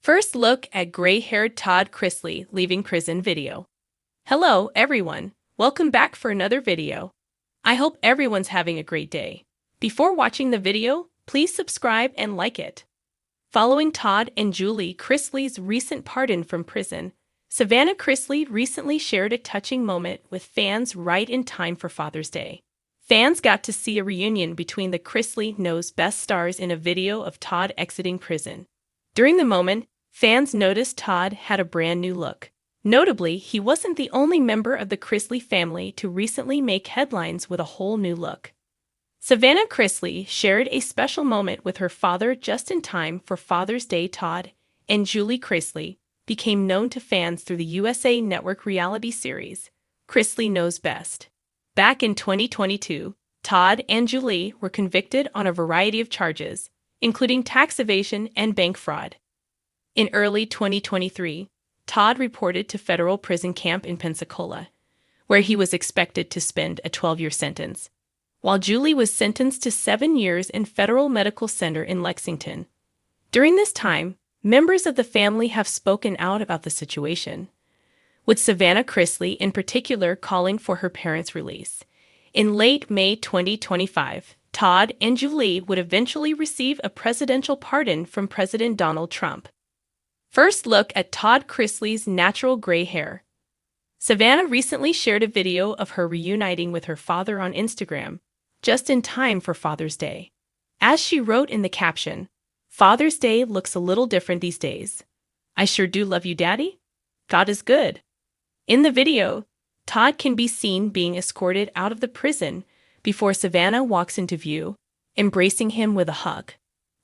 First look at gray-haired Todd Chrisley leaving prison video. Hello, everyone. Welcome back for another video. I hope everyone's having a great day. Before watching the video, please subscribe and like it. Following Todd and Julie Chrisley's recent pardon from prison, Savannah Chrisley recently shared a touching moment with fans right in time for Father's Day. Fans got to see a reunion between the Chrisley Knows Best stars in a video of Todd exiting prison. During the moment, fans noticed Todd had a brand new look. Notably, he wasn't the only member of the Chrisley family to recently make headlines with a whole new look. Savannah Chrisley shared a special moment with her father just in time for Father's Day. Todd and Julie Chrisley became known to fans through the USA Network reality series, Chrisley Knows Best. Back in 2022, Todd and Julie were convicted on a variety of charges, including tax evasion and bank fraud. In early 2023, Todd reported to federal prison camp in Pensacola, where he was expected to spend a 12-year sentence, while Julie was sentenced to 7 years in Federal Medical Center in Lexington. During this time, members of the family have spoken out about the situation, with Savannah Chrisley in particular calling for her parents' release. In late May 2025, Todd and Julie would eventually receive a presidential pardon from President Donald Trump. First look at Todd Chrisley's natural gray hair. Savannah recently shared a video of her reuniting with her father on Instagram, just in time for Father's Day. As she wrote in the caption, "Father's Day looks a little different these days. I sure do love you, Daddy. God is good." In the video, Todd can be seen being escorted out of the prison before Savannah walks into view, embracing him with a hug.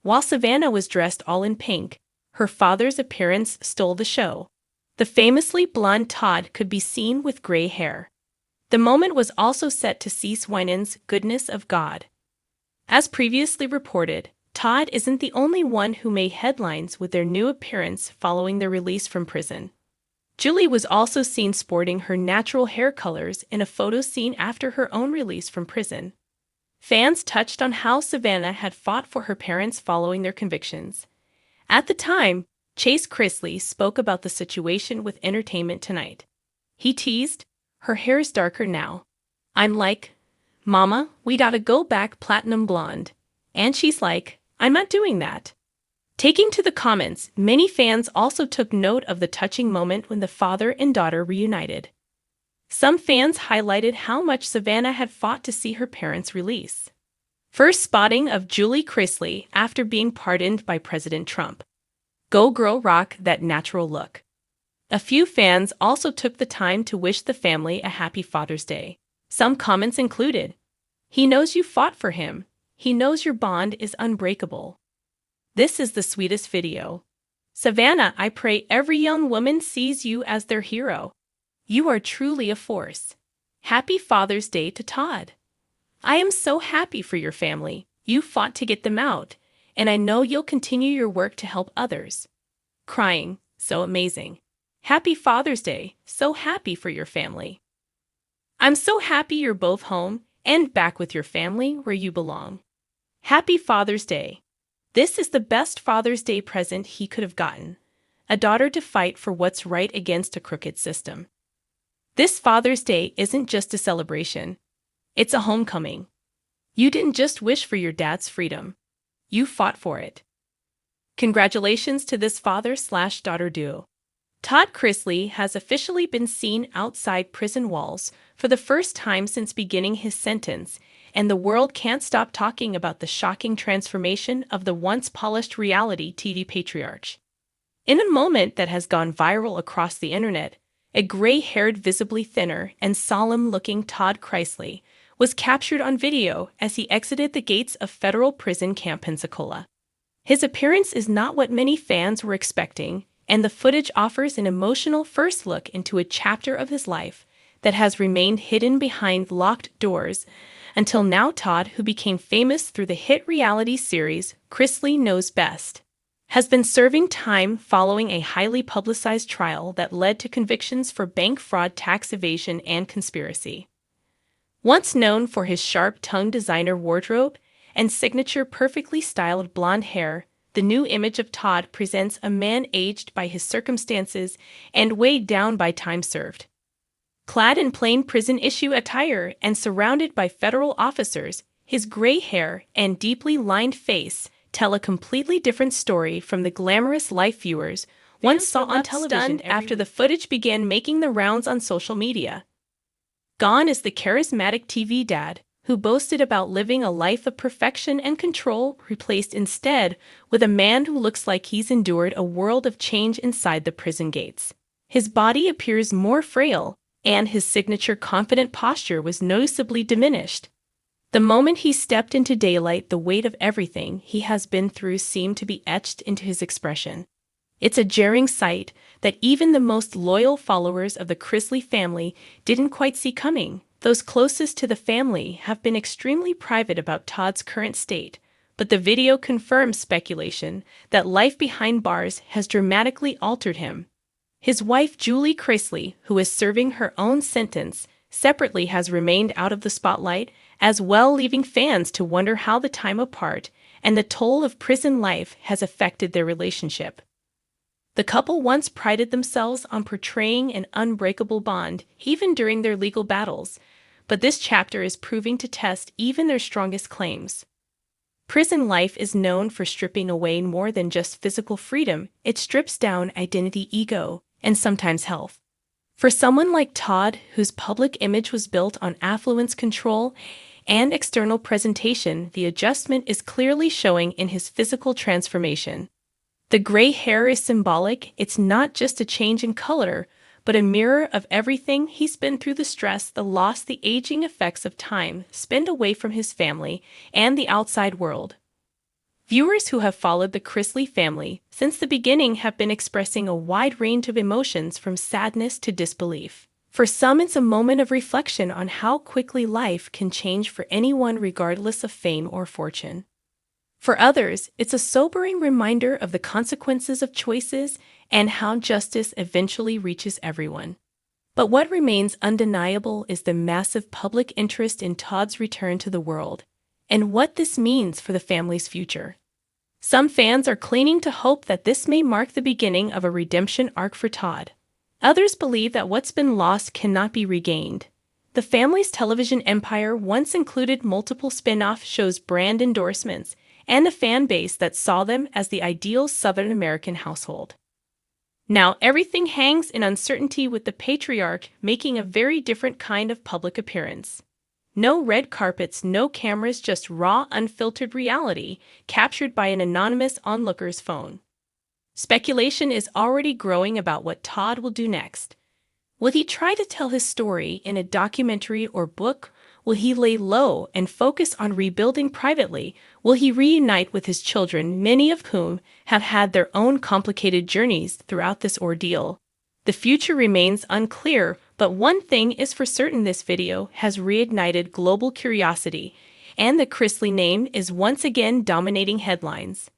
While Savannah was dressed all in pink, her father's appearance stole the show. The famously blonde Todd could be seen with gray hair. The moment was also set to cease Winans' Goodness of God. As previously reported, Todd isn't the only one who made headlines with their new appearance following their release from prison. Julie was also seen sporting her natural hair colors in a photo seen after her own release from prison. Fans touched on how Savannah had fought for her parents following their convictions. At the time, Chase Chrisley spoke about the situation with Entertainment Tonight. He teased, "Her hair's darker now. I'm like, Mama, we gotta go back platinum blonde." And she's like, "I'm not doing that." Taking to the comments, many fans also took note of the touching moment when the father and daughter reunited. Some fans highlighted how much Savannah had fought to see her parents' release. First spotting of Julie Chrisley after being pardoned by President Trump. Go girl, rock that natural look. A few fans also took the time to wish the family a happy Father's Day. Some comments included, "He knows you fought for him. He knows your bond is unbreakable." This is the sweetest video. Savannah, I pray every young woman sees you as their hero. You are truly a force. Happy Father's Day to Todd. I am so happy for your family. You fought to get them out, and I know you'll continue your work to help others. Crying, so amazing. Happy Father's Day, so happy for your family. I'm so happy you're both home and back with your family where you belong. Happy Father's Day. This is the best Father's Day present he could have gotten, a daughter to fight for what's right against a crooked system. This Father's Day isn't just a celebration. It's a homecoming. You didn't just wish for your dad's freedom. You fought for it. Congratulations to this father/daughter duo. Todd Chrisley has officially been seen outside prison walls for the first time since beginning his sentence, and the world can't stop talking about the shocking transformation of the once polished reality TV patriarch. In a moment that has gone viral across the internet, a gray-haired, visibly thinner, and solemn-looking Todd Chrisley was captured on video as he exited the gates of federal prison camp Pensacola. His appearance is not what many fans were expecting, and the footage offers an emotional first look into a chapter of his life that has remained hidden behind locked doors until now. Todd, who became famous through the hit reality series Chrisley Knows Best, has been serving time following a highly publicized trial that led to convictions for bank fraud, tax evasion, and conspiracy. Once known for his sharp-tongued designer wardrobe and signature perfectly styled blonde hair, the new image of Todd presents a man aged by his circumstances and weighed down by time served. Clad in plain prison-issue attire and surrounded by federal officers, his gray hair and deeply lined face tell a completely different story from the glamorous life viewers once saw on television after the footage began making the rounds on social media. Gone is the charismatic TV dad, who boasted about living a life of perfection and control, replaced instead with a man who looks like he's endured a world of change inside the prison gates. His body appears more frail, and his signature confident posture was noticeably diminished. The moment he stepped into daylight, the weight of everything he has been through seemed to be etched into his expression. It's a jarring sight that even the most loyal followers of the Chrisley family didn't quite see coming. Those closest to the family have been extremely private about Todd's current state, but the video confirms speculation that life behind bars has dramatically altered him. His wife, Julie Chrisley, who is serving her own sentence, separately has remained out of the spotlight as well, leaving fans to wonder how the time apart and the toll of prison life has affected their relationship. The couple once prided themselves on portraying an unbreakable bond, even during their legal battles, but this chapter is proving to test even their strongest claims. Prison life is known for stripping away more than just physical freedom. It strips down identity, ego, and sometimes health. For someone like Todd, whose public image was built on affluence, control, and external presentation, the adjustment is clearly showing in his physical transformation. The gray hair is symbolic. It's not just a change in color, but a mirror of everything he's been through: the stress, the loss, the aging effects of time spent away from his family and the outside world. Viewers who have followed the Chrisley family since the beginning have been expressing a wide range of emotions, from sadness to disbelief. For some, it's a moment of reflection on how quickly life can change for anyone, regardless of fame or fortune. For others, it's a sobering reminder of the consequences of choices and how justice eventually reaches everyone. But what remains undeniable is the massive public interest in Todd's return to the world, and what this means for the family's future. Some fans are clinging to hope that this may mark the beginning of a redemption arc for Todd. Others believe that what's been lost cannot be regained. The family's television empire once included multiple spin-off shows, brand endorsements, and a fan base that saw them as the ideal Southern American household. Now everything hangs in uncertainty, with the patriarch making a very different kind of public appearance. No red carpets, no cameras, just raw, unfiltered reality captured by an anonymous onlooker's phone. Speculation is already growing about what Todd will do next. Will he try to tell his story in a documentary or book? Will he lay low and focus on rebuilding privately? Will he reunite with his children, many of whom have had their own complicated journeys throughout this ordeal? The future remains unclear, but one thing is for certain: this video has reignited global curiosity, and the Chrisley name is once again dominating headlines.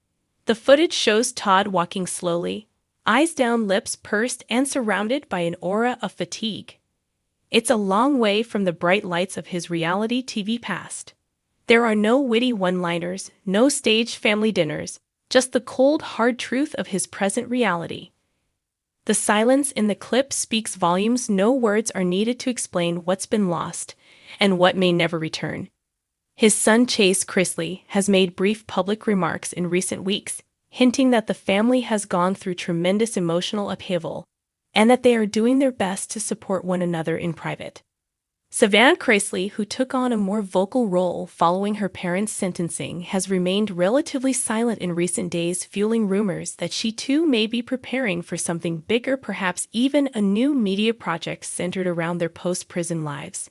The footage shows Todd walking slowly, eyes down, lips pursed, and surrounded by an aura of fatigue. It's a long way from the bright lights of his reality TV past. There are no witty one-liners, no staged family dinners, just the cold, hard truth of his present reality. The silence in the clip speaks volumes. No words are needed to explain what's been lost and what may never return. His son, Chase Chrisley, has made brief public remarks in recent weeks, hinting that the family has gone through tremendous emotional upheaval and that they are doing their best to support one another in private. Savannah Chrisley, who took on a more vocal role following her parents' sentencing, has remained relatively silent in recent days, fueling rumors that she too may be preparing for something bigger, perhaps even a new media project centered around their post-prison lives.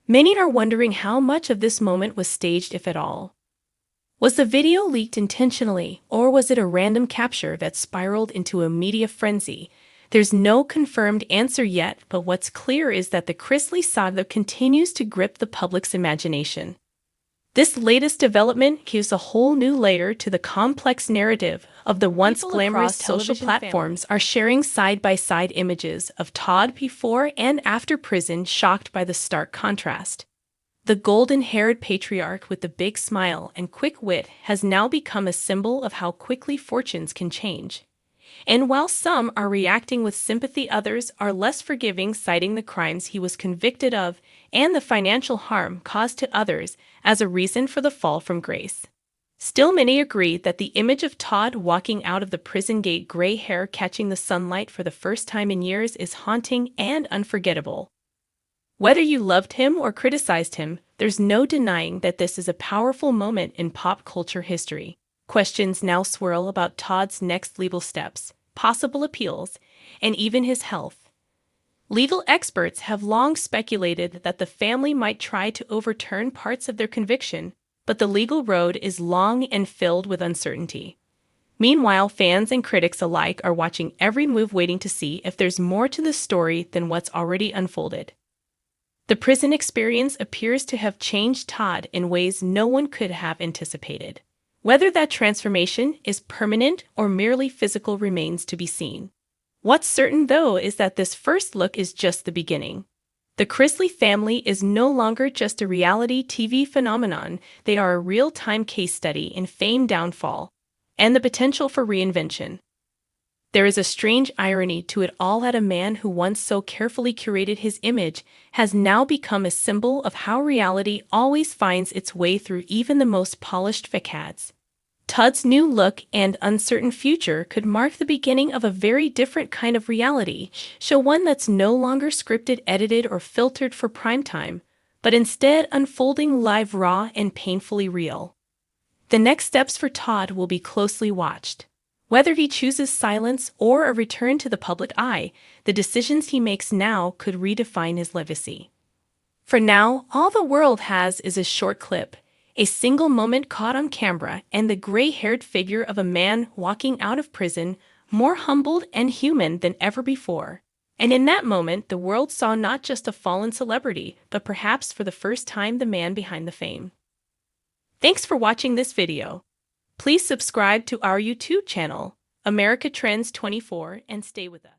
Many are wondering how much of this moment was staged, if at all. Was the video leaked intentionally, or was it a random capture that spiraled into a media frenzy? There's no confirmed answer yet, but what's clear is that the Chrisley saga continues to grip the public's imagination. This latest development gives a whole new layer to the complex narrative of the once glamorous social platforms are sharing side-by-side images of Todd before and after prison, shocked by the stark contrast. The golden-haired patriarch with the big smile and quick wit has now become a symbol of how quickly fortunes can change. And while some are reacting with sympathy, others are less forgiving, citing the crimes he was convicted of and the financial harm caused to others as a reason for the fall from grace. Still, many agree that the image of Todd walking out of the prison gate, gray hair catching the sunlight for the first time in years, is haunting and unforgettable. Whether you loved him or criticized him, there's no denying that this is a powerful moment in pop culture history. Questions now swirl about Todd's next legal steps, possible appeals, and even his health. Legal experts have long speculated that the family might try to overturn parts of their conviction, but the legal road is long and filled with uncertainty. Meanwhile, fans and critics alike are watching every move, waiting to see if there's more to the story than what's already unfolded. The prison experience appears to have changed Todd in ways no one could have anticipated. Whether that transformation is permanent or merely physical remains to be seen. What's certain, though, is that this first look is just the beginning. The Chrisley family is no longer just a reality TV phenomenon. They are a real-time case study in fame, downfall, and the potential for reinvention. There is a strange irony to it all that a man who once so carefully curated his image has now become a symbol of how reality always finds its way through even the most polished facades. Todd's new look and uncertain future could mark the beginning of a very different kind of reality show, one that's no longer scripted, edited, or filtered for primetime, but instead unfolding live, raw, and painfully real. The next steps for Todd will be closely watched. Whether he chooses silence or a return to the public eye, the decisions he makes now could redefine his legacy. For now, all the world has is a short clip, a single moment caught on camera, and the gray-haired figure of a man walking out of prison, more humbled and human than ever before. And in that moment, the world saw not just a fallen celebrity, but perhaps for the first time the man behind the fame. Thanks for watching this video. Please subscribe to our YouTube channel, America Trends 24, and stay with us.